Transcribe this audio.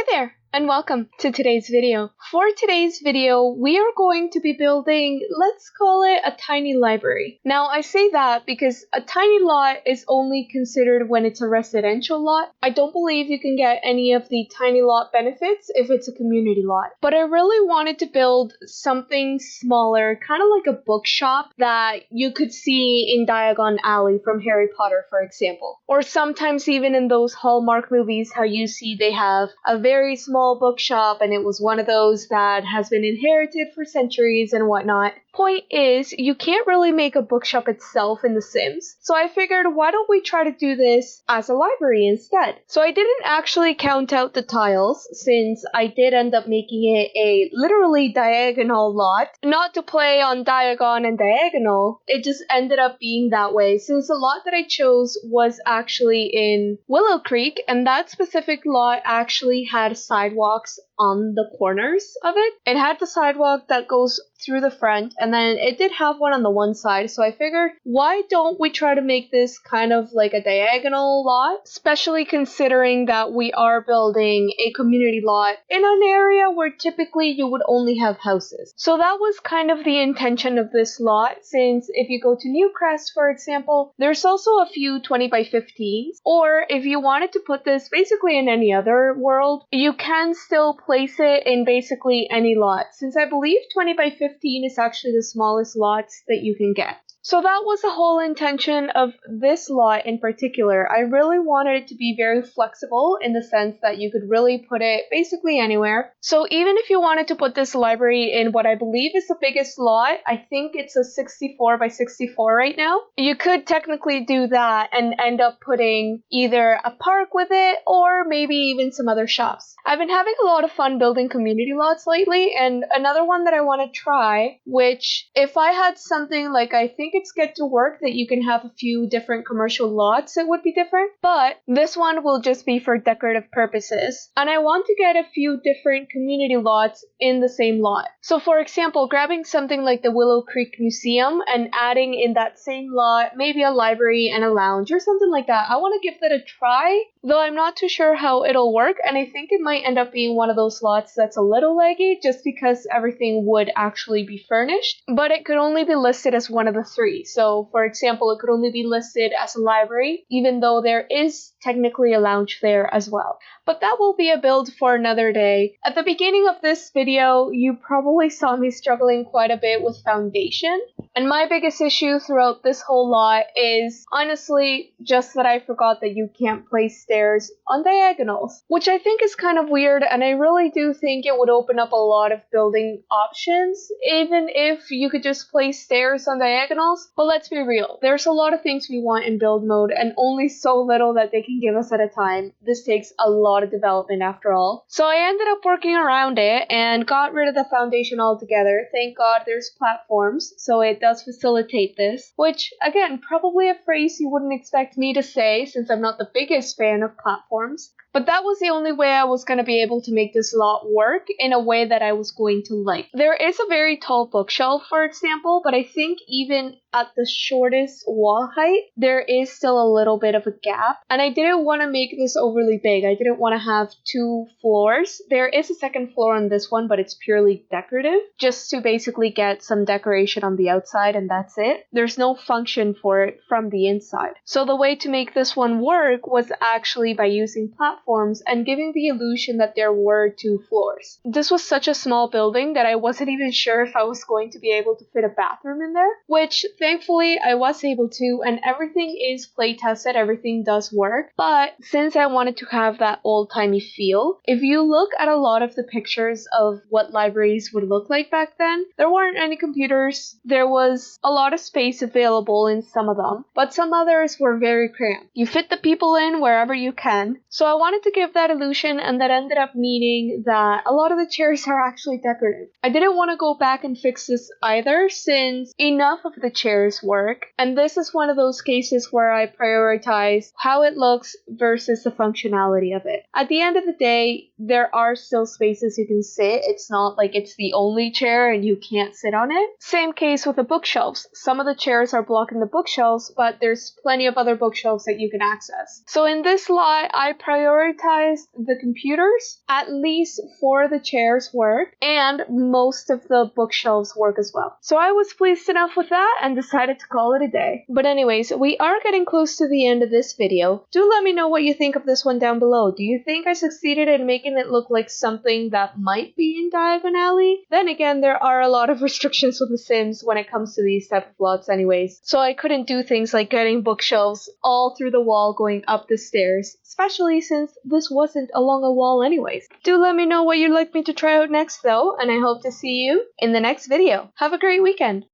Hi there, and welcome to today's video. For today's video, we are going to be building, let's call it a tiny library. Now, I say that because a tiny lot is only considered when it's a residential lot. I don't believe you can get any of the tiny lot benefits if it's a community lot. But I really wanted to build something smaller, kind of like a bookshop that you could see in Diagon Alley from Harry Potter, for example. Or sometimes even in those Hallmark movies, how you see they have a very small bookshop and it was one of those that has been inherited for centuries and whatnot. Point is, you can't really make a bookshop itself in The Sims, so I figured why don't we try to do this as a library instead. So I didn't actually count out the tiles, since I did end up making it a literally diagonal lot. Not to play on diagon and diagonal, it just ended up being that way, since the lot that I chose was actually in Willow Creek, and that specific lot actually had sidewalks on the corners of it. It had the sidewalk that goes through the front, and then it did have one on the one side, so I figured why don't we try to make this kind of like a diagonal lot, especially considering that we are building a community lot in an area where typically you would only have houses. So that was kind of the intention of this lot, since if you go to Newcrest, for example, there's also a few 20 by 15s, or if you wanted to put this basically in any other world, you can still place it in basically any lot, since I believe 20 by 15 is actually the smallest lots that you can get. So that was the whole intention of this lot in particular. I really wanted it to be very flexible in the sense that you could really put it basically anywhere. So even if you wanted to put this library in what I believe is the biggest lot, I think it's a 64 by 64 right now, you could technically do that and end up putting either a park with it or maybe even some other shops. I've been having a lot of fun building community lots lately, and another one that I want to try, which if I had something like, I think it's Get to Work, that you can have a few different commercial lots, it would be different, but this one will just be for decorative purposes, and I want to get a few different community lots in the same lot. So for example, grabbing something like the Willow Creek Museum and adding in that same lot maybe a library and a lounge or something like that. I want to give that a try, though I'm not too sure how it'll work, and I think it might end up being one of those lots that's a little laggy just because everything would actually be furnished, but it could only be listed as one of the three. So for example, it could only be listed as a library, even though there is technically a lounge there as well. But that will be a build for another day. At the beginning of this video, you probably saw me struggling quite a bit with foundation. And my biggest issue throughout this whole lot is honestly just that I forgot that you can't place stairs on diagonals, which I think is kind of weird, and I really do think it would open up a lot of building options, even if you could just place stairs on diagonals. But let's be real, there's a lot of things we want in build mode, and only so little that they can give us at a time. This takes a lot of development after all. So I ended up working around it and got rid of the foundation altogether. Thank God there's platforms, so it does facilitate this, which again, probably a phrase you wouldn't expect me to say since I'm not the biggest fan of platforms. But that was the only way I was going to be able to make this lot work in a way that I was going to like. There is a very tall bookshelf, for example, but I think even at the shortest wall height, there is still a little bit of a gap. And I didn't want to make this overly big. I didn't want to have 2 floors. There is a second floor on this one, but it's purely decorative, just to basically get some decoration on the outside, and that's it. There's no function for it from the inside. So the way to make this one work was actually by using platforms and giving the illusion that there were 2 floors. This was such a small building that I wasn't even sure if I was going to be able to fit a bathroom in there, which thankfully I was able to, and everything is play tested, everything does work. But since I wanted to have that old-timey feel, if you look at a lot of the pictures of what libraries would look like back then, there weren't any computers, there was a lot of space available in some of them, but some others were very cramped. You fit the people in wherever you can, so I wanted to give that illusion, and that ended up meaning that a lot of the chairs are actually decorative. I didn't want to go back and fix this either, since enough of the chairs work, and this is one of those cases where I prioritize how it looks versus the functionality of it. At the end of the day, there are still spaces you can sit. It's not like it's the only chair and you can't sit on it. Same case with the bookshelves. Some of the chairs are blocking the bookshelves, but there's plenty of other bookshelves that you can access. So in this lot, I prioritize prioritized the computers, at least for the chairs work, and most of the bookshelves work as well. So I was pleased enough with that and decided to call it a day. But anyways, we are getting close to the end of this video. Do let me know what you think of this one down below. Do you think I succeeded in making it look like something that might be in Diagon Alley? Then again, there are a lot of restrictions with The Sims when it comes to these type of plots anyways. So I couldn't do things like getting bookshelves all through the wall going up the stairs, especially since this wasn't along a wall anyways. Do let me know what you'd like me to try out next though, and I hope to see you in the next video. Have a great weekend!